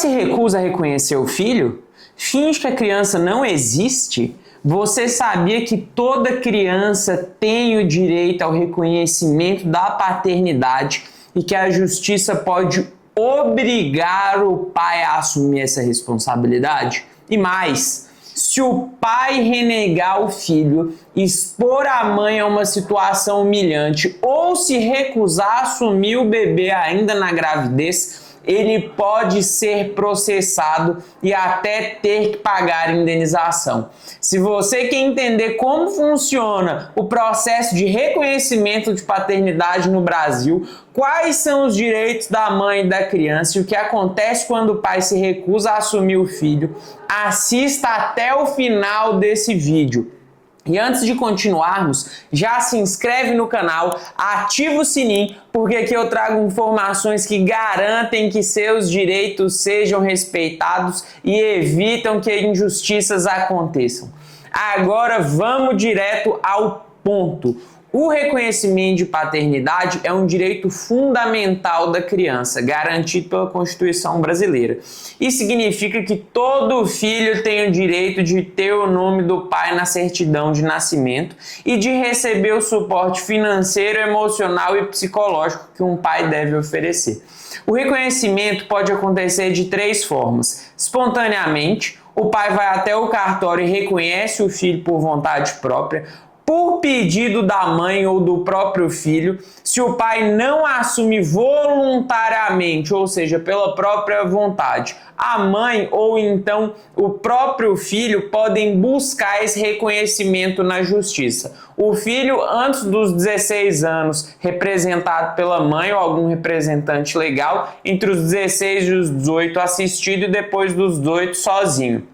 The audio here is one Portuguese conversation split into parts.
se recusa a reconhecer o filho? Finge que a criança não existe? Você sabia que toda criança tem o direito ao reconhecimento da paternidade e que a justiça pode obrigar o pai a assumir essa responsabilidade? E mais, se o pai renegar o filho, expor a mãe a uma situação humilhante ou se recusar a assumir o bebê ainda na gravidez, ele pode ser processado e até ter que pagar indenização. Se você quer entender como funciona o processo de reconhecimento de paternidade no Brasil, quais são os direitos da mãe e da criança e o que acontece quando o pai se recusa a assumir o filho, assista até o final desse vídeo. E antes de continuarmos, já se inscreve no canal, ativa o sininho, porque aqui eu trago informações que garantem que seus direitos sejam respeitados e evitam que injustiças aconteçam. Agora vamos direto ao ponto. O reconhecimento de paternidade é um direito fundamental da criança, garantido pela Constituição brasileira. Isso significa que todo filho tem o direito de ter o nome do pai na certidão de nascimento e de receber o suporte financeiro, emocional e psicológico que um pai deve oferecer. O reconhecimento pode acontecer de 3 formas: espontaneamente, o pai vai até o cartório e reconhece o filho por vontade própria, por pedido da mãe ou do próprio filho, se o pai não assume voluntariamente, ou seja, pela própria vontade. A mãe ou então o próprio filho podem buscar esse reconhecimento na justiça. O filho, antes dos 16 anos, representado pela mãe ou algum representante legal, entre os 16 e os 18 assistido e depois dos 18 sozinho.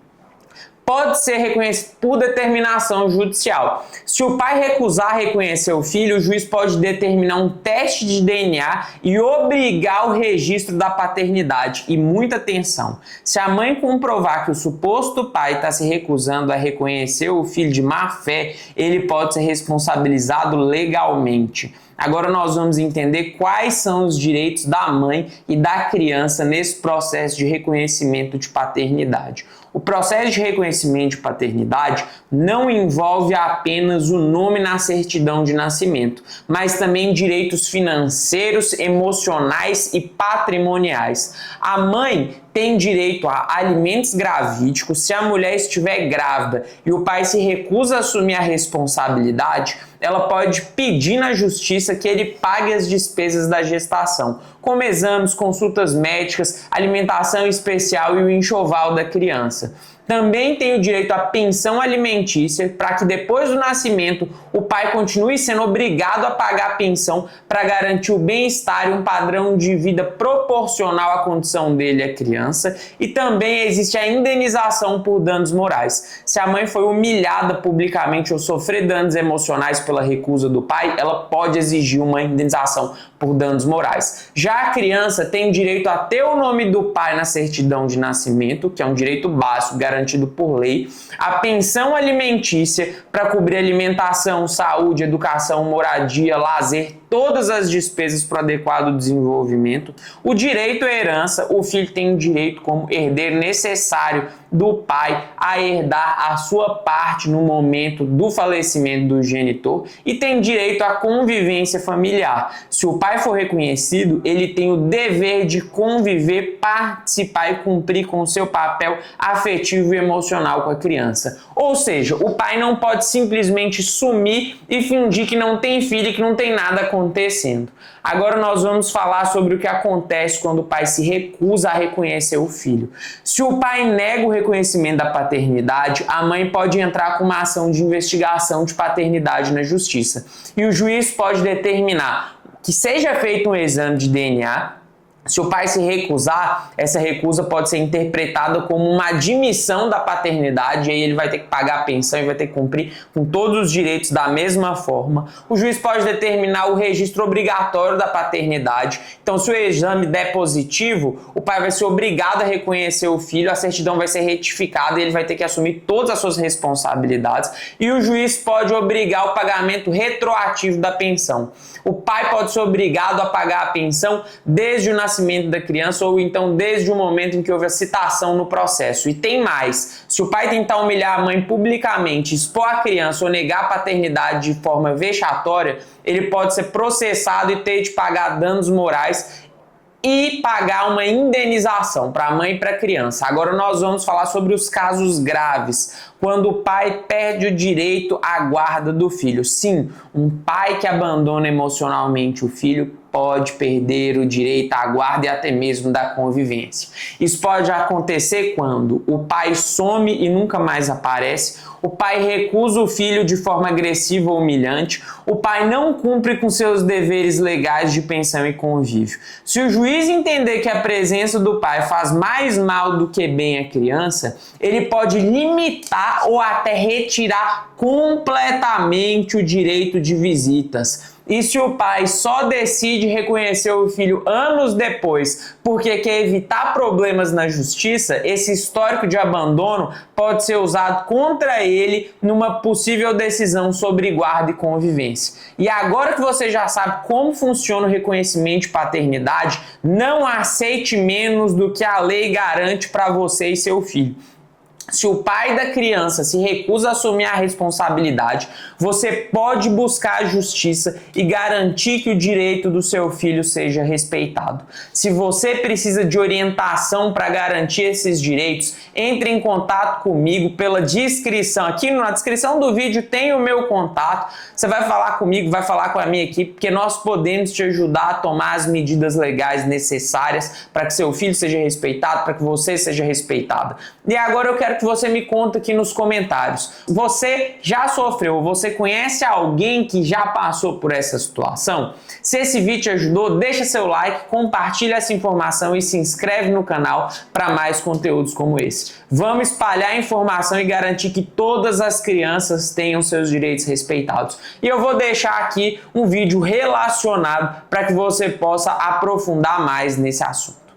Pode ser reconhecido por determinação judicial. Se o pai recusar reconhecer o filho, o juiz pode determinar um teste de DNA e obrigar o registro da paternidade. E muita atenção, se a mãe comprovar que o suposto pai está se recusando a reconhecer o filho de má fé, ele pode ser responsabilizado legalmente. Agora nós vamos entender quais são os direitos da mãe e da criança nesse processo de reconhecimento de paternidade. O processo de reconhecimento de paternidade não envolve apenas o nome na certidão de nascimento, mas também direitos financeiros, emocionais e patrimoniais. A mãe tem direito a alimentos gravídicos se a mulher estiver grávida e o pai se recusa a assumir a responsabilidade. Ela pode pedir na justiça que ele pague as despesas da gestação, como exames, consultas médicas, alimentação especial e o enxoval da criança. Também tem o direito à pensão alimentícia para que depois do nascimento o pai continue sendo obrigado a pagar a pensão para garantir o bem-estar e um padrão de vida proporcional à condição dele, a criança. E também existe a indenização por danos morais. Se a mãe foi humilhada publicamente ou sofrer danos emocionais pela recusa do pai, ela pode exigir uma indenização por danos morais. Já a criança tem direito a ter o nome do pai na certidão de nascimento, que é um direito básico garantido por lei, a pensão alimentícia para cobrir alimentação, saúde, educação, moradia, lazer, todas as despesas para o adequado desenvolvimento, o direito à herança, o filho tem o direito como herdeiro necessário do pai a herdar a sua parte no momento do falecimento do genitor e tem direito à convivência familiar. Se o pai for reconhecido, ele tem o dever de conviver, participar e cumprir com o seu papel afetivo e emocional com a criança. Ou seja, o pai não pode simplesmente sumir e fingir que não tem filho e que não tem nada acontecendo. Agora nós vamos falar sobre o que acontece quando o pai se recusa a reconhecer o filho. Se o pai nega o reconhecimento da paternidade, a mãe pode entrar com uma ação de investigação de paternidade na justiça. E o juiz pode determinar que seja feito um exame de DNA. Se o pai se recusar, essa recusa pode ser interpretada como uma admissão da paternidade, e aí ele vai ter que pagar a pensão e vai ter que cumprir com todos os direitos da mesma forma. O juiz pode determinar o registro obrigatório da paternidade. Então, se o exame der positivo, o pai vai ser obrigado a reconhecer o filho, a certidão vai ser retificada e ele vai ter que assumir todas as suas responsabilidades. E o juiz pode obrigar o pagamento retroativo da pensão. O pai pode ser obrigado a pagar a pensão desde o nascimento nascimento da criança ou então desde o momento em que houve a citação no processo. E tem mais, se o pai tentar humilhar a mãe publicamente, expor a criança ou negar a paternidade de forma vexatória, ele pode ser processado e ter de pagar danos morais e pagar uma indenização para a mãe e para a criança. Agora nós vamos falar sobre os casos graves, quando o pai perde o direito à guarda do filho. Sim, um pai que abandona emocionalmente o filho pode perder o direito à guarda e até mesmo da convivência. Isso pode acontecer quando o pai some e nunca mais aparece, o pai recusa o filho de forma agressiva ou humilhante, o pai não cumpre com seus deveres legais de pensão e convívio. Se o juiz entender que a presença do pai faz mais mal do que bem à criança, ele pode limitar ou até retirar completamente o direito de visitas. E se o pai só decide reconhecer o filho anos depois porque quer evitar problemas na justiça, esse histórico de abandono pode ser usado contra ele numa possível decisão sobre guarda e convivência. E agora que você já sabe como funciona o reconhecimento de paternidade, não aceite menos do que a lei garante para você e seu filho. Se o pai da criança se recusa a assumir a responsabilidade, você pode buscar a justiça e garantir que o direito do seu filho seja respeitado. Se você precisa de orientação para garantir esses direitos, entre em contato comigo pela descrição. Aqui na descrição do vídeo tem o meu contato. Você vai falar comigo, vai falar com a minha equipe, porque nós podemos te ajudar a tomar as medidas legais necessárias para que seu filho seja respeitado, para que você seja respeitada. E agora eu quero que você me conta aqui nos comentários. Você já sofreu, você conhece alguém que já passou por essa situação? Se esse vídeo te ajudou, deixa seu like, compartilha essa informação e se inscreve no canal para mais conteúdos como esse. Vamos espalhar a informação e garantir que todas as crianças tenham seus direitos respeitados. E eu vou deixar aqui um vídeo relacionado para que você possa aprofundar mais nesse assunto.